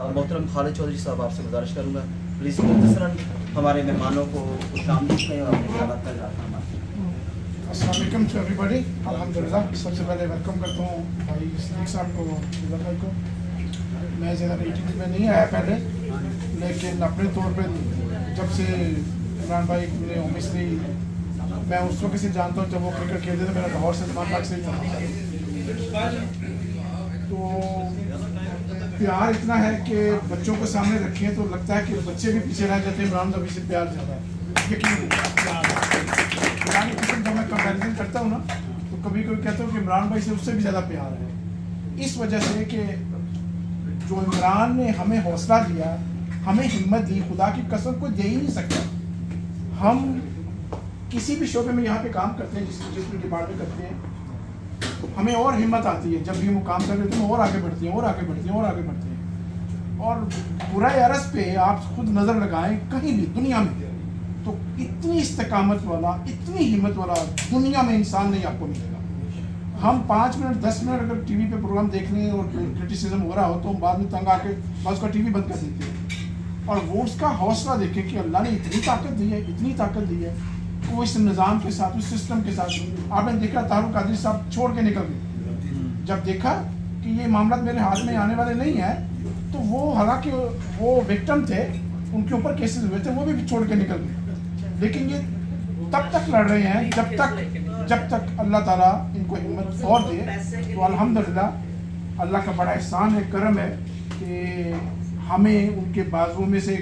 मोहतरम खालिद चौधरी साहब, आपसे गुजारिश करूँगा प्लीज़ मुख्तसरन हमारे मेहमानों को खुशामदीद करें और अपने ख्यालात का इज़हार फरमाएं। अस्सलाम वालेकुम टू एवरीबॉडी। अल्हम्दुलिल्लाह, सबसे पहले वेलकम करता हूँ भाई सिद्दीक साहब को, निज़ाम भाई को। मैं ज़्यादा मीटिंग में नहीं आया पहले, लेकिन अपने तौर पे जब से इमरान भाई ने ओबियसली मैं उस वक्त से जानता हूँ जब वो क्रिकेट खेलते थे, मेरा लाहौर से जमान तक से ही था। तो प्यार इतना है कि बच्चों को सामने रखें तो लगता है कि बच्चे भी पीछे रह जाते हैं। इमरान भाई से प्यार ज़्यादा है, यकीन जब मैं कंपैरिजन करता हूँ ना तो कभी कभी कहता हूँ कि इमरान भाई से उससे भी ज़्यादा प्यार है। इस वजह से कि जो इमरान ने हमें हौसला दिया, हमें हिम्मत दी, खुदा की कसम कोई दे ही नहीं सकता। हम किसी भी शोबे में यहाँ पे काम करते हैं, जिस डिपार्टमेंट करते हैं, हमें और हिम्मत आती है। जब भी वो काम कर रहे हैं तो और आगे बढ़ती हैं और आगे बढ़ती हैं और आगे बढ़ती हैं। और बुराई अरस पे आप खुद नज़र लगाएं कहीं भी दुनिया में तो इतनी इस्तेकामत वाला, इतनी हिम्मत वाला दुनिया में इंसान नहीं आपको मिलेगा। हम 5 मिनट 10 मिनट अगर टीवी पे प्रोग्राम देख लें और क्रिटिसिज्म हो रहा हो तो हम बाद में तंग आके बस उसका टीवी बंद कर देते हैं। और वो उसका हौसला देखें कि अल्लाह ने इतनी ताकत दी है, इतनी ताकत दी है कि वो इस निज़ाम के साथ, उस सिस्टम के साथ। आपने देखा तारुक कादरी साहब छोड़ के निकल गए। जब देखा कि ये मामला मेरे हाथ में आने वाले नहीं है तो वो, हालांकि वो विक्टिम थे, उनके ऊपर केसेस हुए थे, वो भी छोड़ के निकल गए। लेकिन ये तब तक लड़ रहे हैं जब तक अल्लाह ताला इनको हिम्मत और दे। तो अल्हम्दुलिल्लाह अल्लाह का बड़ा एहसान है, करम है कि हमें उनके बाजुओं में से